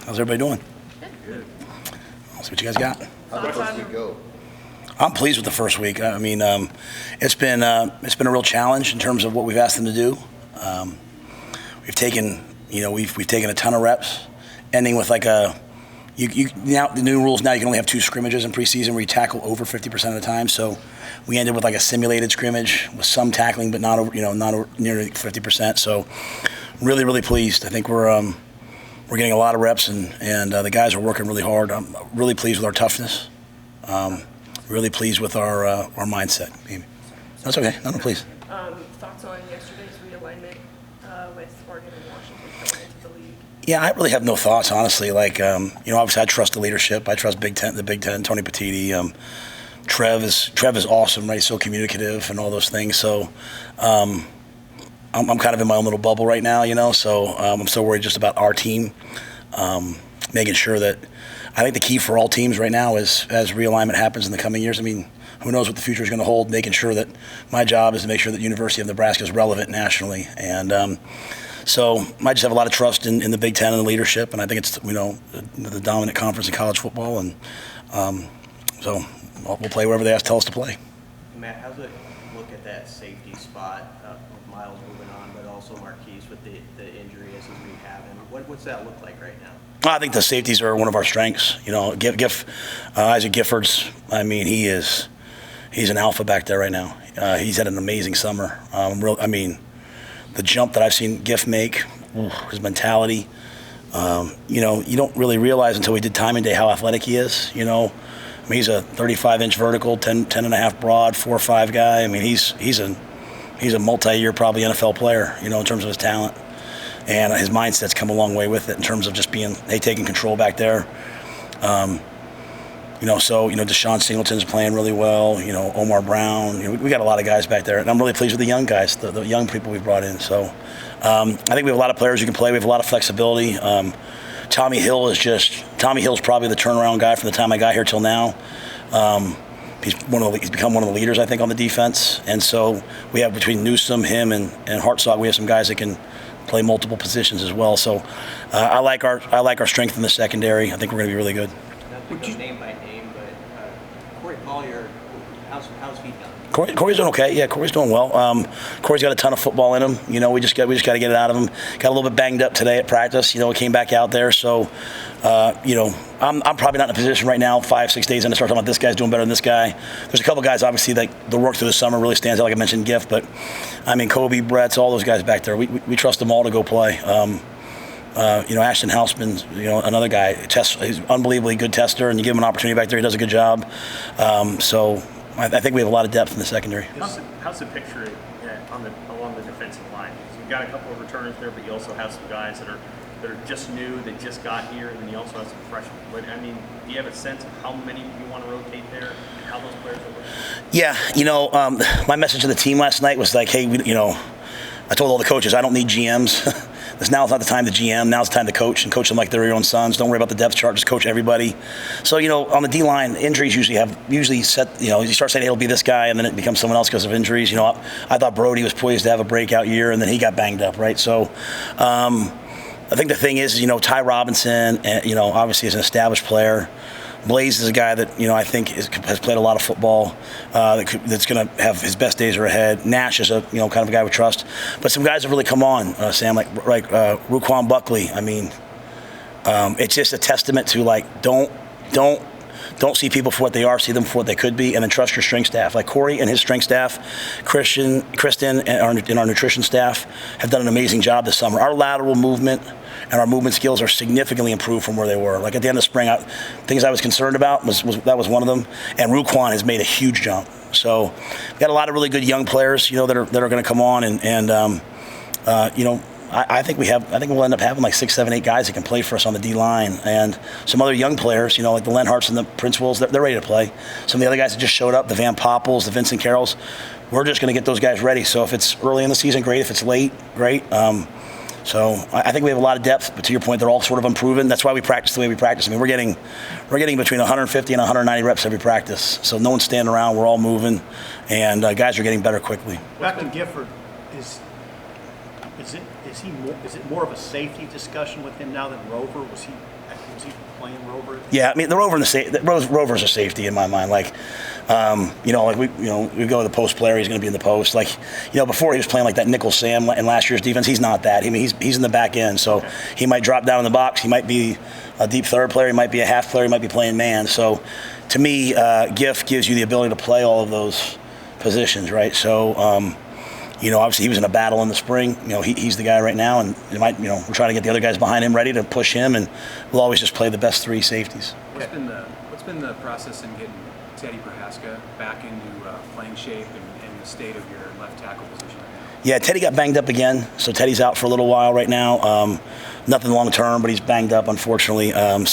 How's everybody doing? Good. I'll see what you guys got. How'd the first week go? I'm pleased with the first week. I mean, it's been a real challenge in terms of what we've asked them to do. We've taken a ton of reps, ending with like now the new rules. Now you can only have 2 scrimmages in preseason where you tackle over 50% of the time. So we ended with like a simulated scrimmage with some tackling, but not over nearly 50%. So really pleased. I think we're getting a lot of reps, and the guys are working really hard. I'm really pleased with our toughness. Really pleased with our mindset. Amy. That's okay. No, please. Thoughts on yesterday's realignment with Oregon and Washington coming into the league? Yeah, I really have no thoughts, honestly. Like, obviously I trust the leadership. I trust the Big Ten, Tony Petitti. Trev is awesome, right? He's so communicative and all those things. So I'm kind of in my own little bubble right now, so I'm so worried just about our team, making sure that I think the key for all teams right now is as realignment happens in the coming years. I mean, who knows what the future is going to hold, making sure that my job is to make sure that University of Nebraska is relevant nationally. And so I just have a lot of trust in the Big Ten and the leadership, and I think it's, the dominant conference in college football. And so we'll play wherever they tell us to play. Matt, how's it look at that safety spot with Miles moving on, but also Marquise with the injury as he's rehabbing? What's that look like right now? I think the safeties are one of our strengths. Isaac Giffords, I mean, he's an alpha back there right now. He's had an amazing summer. The jump that I've seen Giff make, his mentality, you don't really realize until we did timing day how athletic he is, I mean, he's a 35-inch vertical, 10 and a half broad, 4'5" guy. I mean, he's a multi-year probably NFL player, in terms of his talent. And his mindset's come a long way with it in terms of just taking control back there. Deshaun Singleton's playing really well. Omar Brown. We got a lot of guys back there, and I'm really pleased with the young guys, the young people we've brought in. So I think we have a lot of players who can play. We have a lot of flexibility. Tommy Hill's probably the turnaround guy from the time I got here till now. He's become one of the leaders, I think, on the defense. And so we have between Newsome, him, and Hartzog, we have some guys that can play multiple positions as well. So I like our strength in the secondary. I think we're going to be really good. Not to go name by name, but Corey Collier, how's he done? Corey's doing okay. Yeah, Corey's doing well. Corey's got a ton of football in him. We just got to get it out of him. Got a little bit banged up today at practice. Came back out there. So, I'm probably not in a position right now, 5-6 days in, to start talking about this guy's doing better than this guy. There's a couple guys, obviously, like the work through the summer really stands out. Like I mentioned, Gift, but I mean, Kobe, Brett's, all those guys back there. We trust them all to go play. Ashton Houseman's, another guy. He's an unbelievably good tester, and you give him an opportunity back there, he does a good job. So I think we have a lot of depth in the secondary. How's the picture along the defensive line? So you've got a couple of returners there, but you also have some guys that are just new, that just got here, and then you also have some freshmen. But I mean, do you have a sense of how many you want to rotate there and how those players are looking? Yeah, my message to the team last night was like, hey, I told all the coaches, I don't need GMs. Now's not the time to GM. Now's the time to coach, and coach them like they're your own sons. Don't worry about the depth chart. Just coach everybody. So, on the D-line, injuries usually set, you start saying, hey, it'll be this guy, and then it becomes someone else because of injuries. I thought Brody was poised to have a breakout year, and then he got banged up, right? So, I think the thing is, Ty Robinson, obviously is an established player. Blaze is a guy that, I think has played a lot of football, that's going to have his best days are ahead. Nash is a, kind of a guy we trust. But some guys have really come on, Sam, like Ruquan Buckley. I mean, it's just a testament to, like, don't see people for what they are, see them for what they could be, and then trust your strength staff. Like Corey and his strength staff, Kristen and our nutrition staff have done an amazing job this summer. Our lateral movement and our movement skills are significantly improved from where they were. Like at the end of spring, things I was concerned about was one of them. And Ruquan has made a huge jump. So we've got a lot of really good young players, that are going to come on, I think we'll end up having like 6, 7, 8 guys that can play for us on the D line, and some other young players, like the Lenharts and the Prince Wills, they're ready to play. Some of the other guys that just showed up, the Van Poppels, the Vincent Carrolls, we're just going to get those guys ready. So if it's early in the season, great. If it's late, great. So I think we have a lot of depth, but to your point, they're all sort of unproven. That's why we practice the way we practice. I mean, we're getting between 150 and 190 reps every practice. So no one's standing around. We're all moving, and guys are getting better quickly. Back to Gifford, Is it more of a safety discussion with him now than Rover? Was he playing Rover? Yeah, I mean, the Rover's a safety in my mind. Like, we go to the post player, he's going to be in the post. Like, before he was playing like that nickel Sam in last year's defense. He's not that. I mean, he's in the back end, so he might drop down in the box. He might be a deep third player. He might be a half player. He might be playing man. So, to me, Giff gives you the ability to play all of those positions, right? So, obviously he was in a battle in the spring. He's the guy right now, and we're trying to get the other guys behind him ready to push him, and we'll always just play the best three safeties. What's been the process in getting Teddy Prohaska back into playing shape and the state of your left tackle position right now? Yeah, Teddy got banged up again, so Teddy's out for a little while right now. Nothing long term, but he's banged up, unfortunately. He'll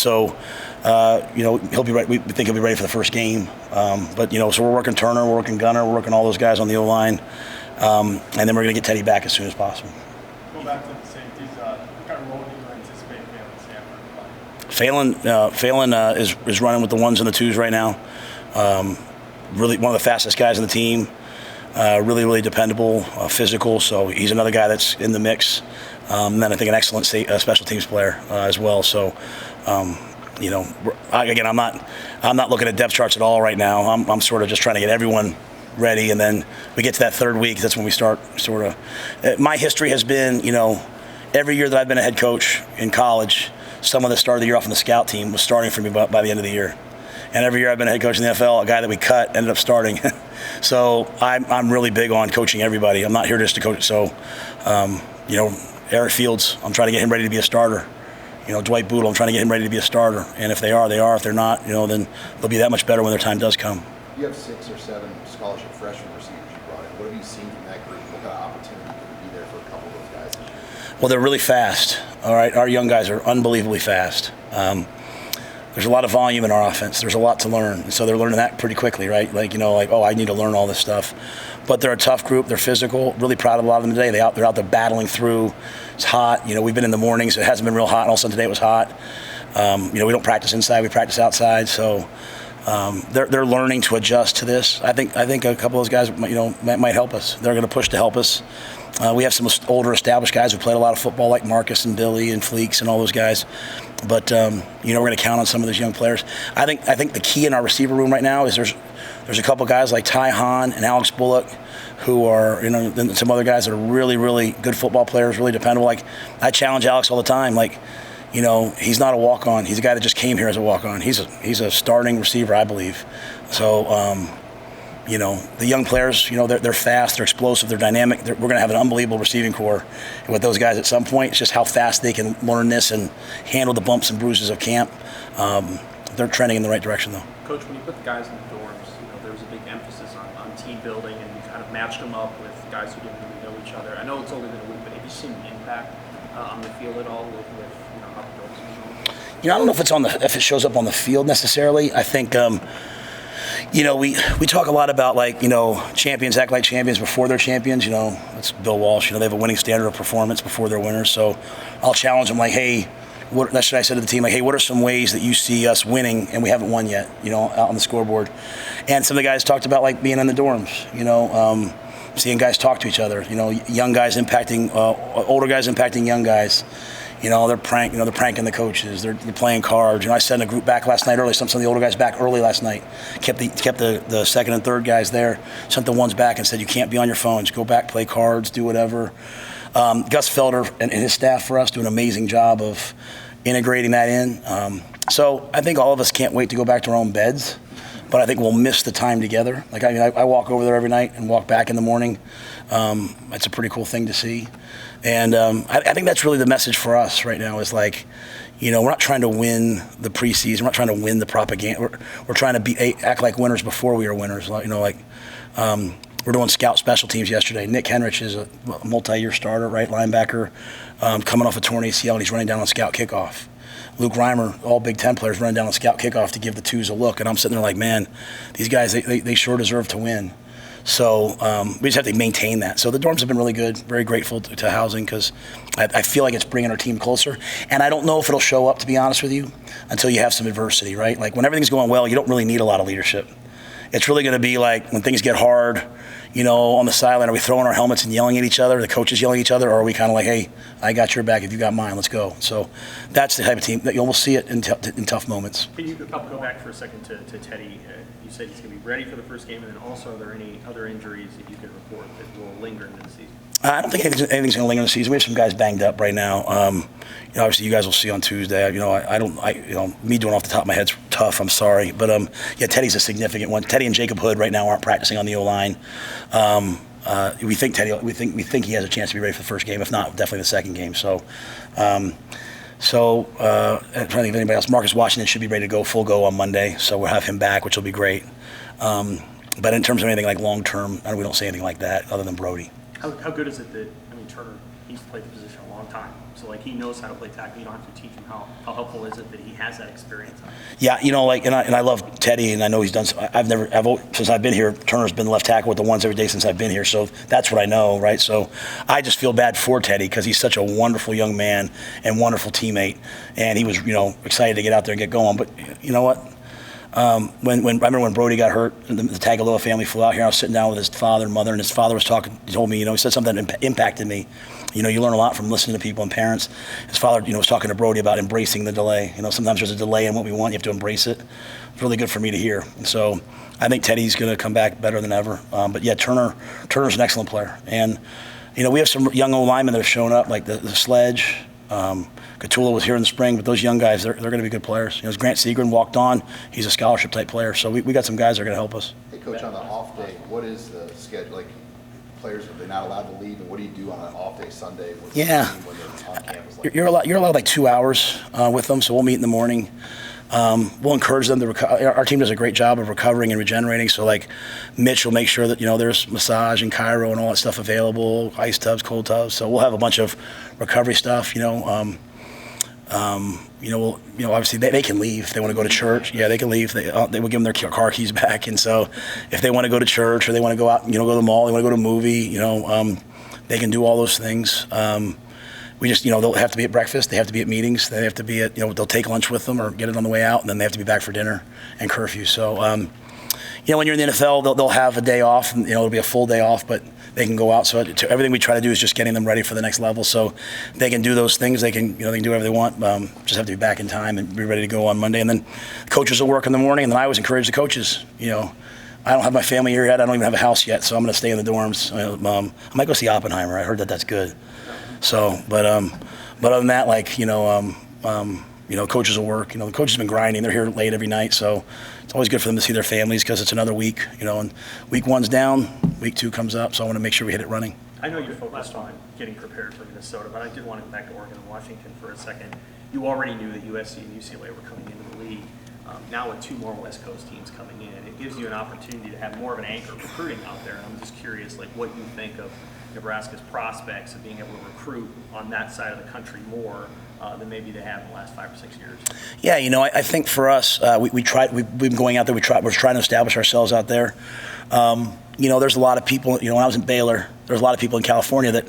be ready. We think he'll be ready for the first game. So we're working Turner, we're working Gunner, we're working all those guys on the O-line. And then we're going to get Teddy back as soon as possible. Go back to the safeties. What kind of role do you anticipate Phelan Stanford playing? Phelan is running with the ones and the twos right now. Really one of the fastest guys on the team. Really, really dependable, physical. So he's another guy that's in the mix. And then I think an excellent special teams player as well. So, I'm not looking at depth charts at all right now. I'm sort of just trying to get everyone ready, and then we get to that third week. That's when we start sort of. My history has been, every year that I've been a head coach in college, someone that started the year off on the scout team was starting for me by the end of the year. And every year I've been a head coach in the NFL, a guy that we cut ended up starting. So I'm really big on coaching everybody. I'm not here just to coach. So, Eric Fields, I'm trying to get him ready to be a starter. Dwight Boodle, I'm trying to get him ready to be a starter. And if they are, they are. If they're not, then they'll be that much better when their time does come. You have 6 or 7 scholarship freshman receivers you brought in. What have you seen from that group? What kind of opportunity could be there for a couple of those guys this year? Well, they're really fast. All right, our young guys are unbelievably fast. There's a lot of volume in our offense. There's a lot to learn, and so they're learning that pretty quickly, right? I need to learn all this stuff. But they're a tough group. They're physical. Really proud of a lot of them today. They're out there battling through. It's hot. We've been in the mornings. It hasn't been real hot, and all of a sudden today it was hot. We don't practice inside. We practice outside. So. They're learning to adjust to this. I think a couple of those guys, might help us. They're going to push to help us. We have some older, established guys who played a lot of football, like Marcus and Billy and Fleeks and all those guys. But we're going to count on some of those young players. I think the key in our receiver room right now is there's a couple guys like Ty Hahn and Alex Bullock, who are and some other guys that are really, really good football players, really dependable. Like I challenge Alex all the time, like. He's not a walk-on. He's a guy that just came here as a walk-on. He's a starting receiver, I believe. So, the young players, they're fast, they're explosive, they're dynamic. We're going to have an unbelievable receiving core with those guys at some point. It's just how fast they can learn this and handle the bumps and bruises of camp. They're trending in the right direction, though. Coach, when you put the guys in the dorms, there was a big emphasis on team building, and you kind of matched them up with guys who didn't really know each other. I know it's only been a week, but have you seen the impact on the field at all with how the dorms are going? I don't know if it shows up on the field necessarily. I think we talk a lot about champions act like champions before they're champions. That's Bill Walsh. They have a winning standard of performance before they're winners. So I'll challenge them hey, that's what I said to the team. Hey, what are some ways that you see us winning and we haven't won yet? Out on the scoreboard. And some of the guys talked about being in the dorms. Seeing guys talk to each other. Young guys impacting older guys impacting young guys. They're pranking the coaches. They're playing cards. I sent a group back last night early. Some of the older guys back early last night. Kept the second and third guys there. Sent the ones back and said, you can't be on your phones. Go back, play cards, do whatever. Gus Felder and his staff for us do an amazing job of integrating that in. So I think all of us can't wait to go back to our own beds. But I think we'll miss the time together. I walk over there every night and walk back in the morning. It's a pretty cool thing to see. And I think that's really the message for us right now is we're not trying to win the preseason. We're not trying to win the propaganda. We're trying to act like winners before we are winners. We're doing scout special teams yesterday. Nick Henrich is a multi-year starter, right linebacker, coming off a torn ACL, and he's running down on scout kickoff. Luke Reimer, all Big Ten players, running down on scout kickoff to give the twos a look. And I'm sitting there like, man, these guys, they sure deserve to win. So we just have to maintain that. So the dorms have been really good. Very grateful to housing because I feel like it's bringing our team closer. And I don't know if it'll show up, to be honest with you, until you have some adversity, right? When everything's going well, you don't really need a lot of leadership. it's really going to be like when things get hard, on the sideline, are we throwing our helmets and yelling at each other, the coaches yelling at each other, or are we kind of like, hey, I got your back if you got mine, let's go. So that's the type of team that you'll see it in tough moments. Can you go back for a second to Teddy? You said he's going to be ready for the first game, and then also are there any other injuries that you can report that will linger into the season? I don't think anything's going to linger in the season. We have some guys banged up right now. Obviously, you guys will see on Tuesday. Me doing off the top of my head's tough. I'm sorry, but Teddy's a significant one. Teddy and Jacob Hood right now aren't practicing on the O-line. We think he has a chance to be ready for the first game. If not, definitely the second game. So, I'm trying to think of anybody else. Marcus Washington should be ready to go full go on Monday, so we'll have him back, which will be great. But in terms of anything like long term, we don't say anything like that other than Brody. How good is it that, Turner, he's played the position a long time, so he knows how to play tackle. You don't have to teach him. How helpful is it that he has that experience? Yeah, and I love Teddy, and I know he's done. Since I've been here, Turner's been left tackle with the ones every day since I've been here, so that's what I know, right? So I just feel bad for Teddy because he's such a wonderful young man and wonderful teammate, and he was, excited to get out there and get going. But you know what? I remember when Brody got hurt, the Tagaloa family flew out here. I was sitting down with his father and mother, and his father was talking. He told me, he said something that impacted me. You learn a lot from listening to people and parents. His father, was talking to Brody about embracing the delay. Sometimes there's a delay in what we want. You have to embrace it. It's really good for me to hear. And so I think Teddy's going to come back better than ever. But yeah, Turner's an excellent player. And, we have some young old linemen that have shown up, like the Sledge. Catula was here in the spring, but those young guys, they're going to be good players. Grant Seagren walked on. He's a scholarship type player. So we got some guys that are going to help us. Hey, Coach, on the off day, what is the schedule? Like, players, are they not allowed to leave? And what do you do on an off day Sunday when they're on campus? You're allowed like 2 hours with them, so we'll meet in the morning. We'll encourage them to recover. Our team does a great job of recovering and regenerating. So like Mitch will make sure that, there's massage and chiro and all that stuff available, ice tubs, cold tubs. So we'll have a bunch of recovery stuff, obviously they can leave if they want to go to church. Yeah, they can leave. They will give them their car keys back. And so if they want to go to church or they want to go out, go to the mall, they want to go to a movie, they can do all those things. We just, they'll have to be at breakfast. They have to be at meetings. They have to be at, they'll take lunch with them or get it on the way out, and then they have to be back for dinner and curfew. So, when you're in the NFL, they'll have a day off, and, it'll be a full day off, but they can go out. So everything we try to do is just getting them ready for the next level. So they can do those things. They can, they can do whatever they want. Just have to be back in time and be ready to go on Monday. And then the coaches will work in the morning, and then I always encourage the coaches, I don't have my family here yet. I don't even have a house yet, so I'm going to stay in the dorms. I might go see Oppenheimer. I heard that's good. So, but other than that, coaches will work. The coaches have been grinding. They're here late every night, so it's always good for them to see their families because it's another week. And week one's down, week two comes up, so I want to make sure we hit it running. I know you're focused on getting prepared for Minnesota, but I did want to go back to Oregon and Washington for a second. You already knew that USC and UCLA were coming into the league. Now with two more West Coast teams coming in, it gives you an opportunity to have more of an anchor recruiting out there. And I'm just curious, what you think of Nebraska's prospects of being able to recruit on that side of the country more than maybe they have in the last 5 or 6 years. Yeah, I think for us, we've been going out there. We're trying to establish ourselves out there. There's a lot of people. When I was in Baylor, there's a lot of people in California that,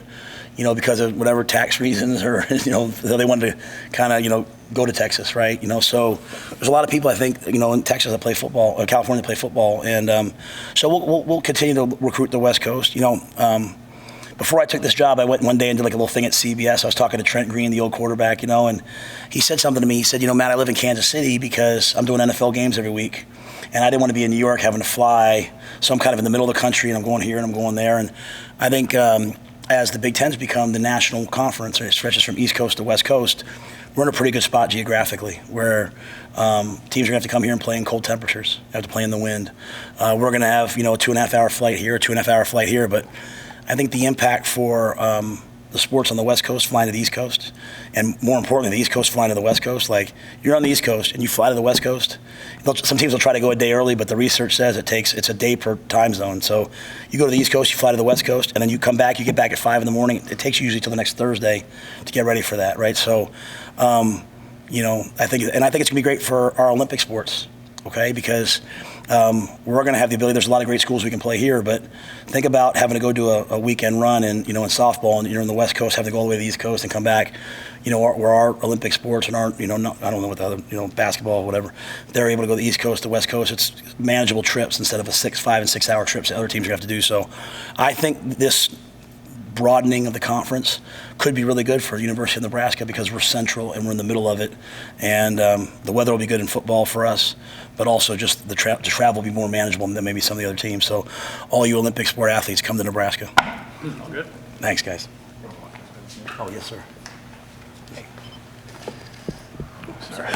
because of whatever tax reasons or they wanted to kind of go to Texas, right? So there's a lot of people I think in Texas that play football, or California that play football, and so we'll continue to recruit the West Coast. Before I took this job, I went one day and did like a little thing at CBS. I was talking to Trent Green, the old quarterback, and he said something to me. He said, Matt, I live in Kansas City because I'm doing NFL games every week, and I didn't want to be in New York having to fly. So I'm kind of in the middle of the country, and I'm going here and I'm going there. And I think as the Big Ten's become the national conference, and it stretches from East Coast to West Coast, we're in a pretty good spot geographically where teams are going to have to come here and play in cold temperatures, have to play in the wind. We're going to have, a 2.5 hour flight here, a 2.5 hour flight here, but I think the impact for the sports on the West Coast flying to the East Coast, and more importantly, the East Coast flying to the West Coast, you're on the East Coast and you fly to the West Coast, some teams will try to go a day early, but the research says it's a day per time zone. So you go to the East Coast, you fly to the West Coast, and then you come back, you get back at 5 in the morning. It takes you usually till the next Thursday to get ready for that, right? So, I think it's going to be great for our Olympic sports. okay? Because we're going to have the ability. There's a lot of great schools we can play here, but think about having to go do a weekend run in softball, and you're in the West Coast, having to go all the way to the East Coast and come back. Where our Olympic sports and our, I don't know what the other, basketball, whatever, they're able to go to the East Coast, the West Coast. It's manageable trips instead of 5 and 6 hour trips that other teams are going to have to do. So I think this broadening of the conference could be really good for the University of Nebraska because we're central and we're in the middle of it, and the weather will be good in football for us, but also just the travel will be more manageable than maybe some of the other teams. So all you Olympic sport athletes, come to Nebraska. All good. Thanks, guys. Oh, yes, sir. Sorry.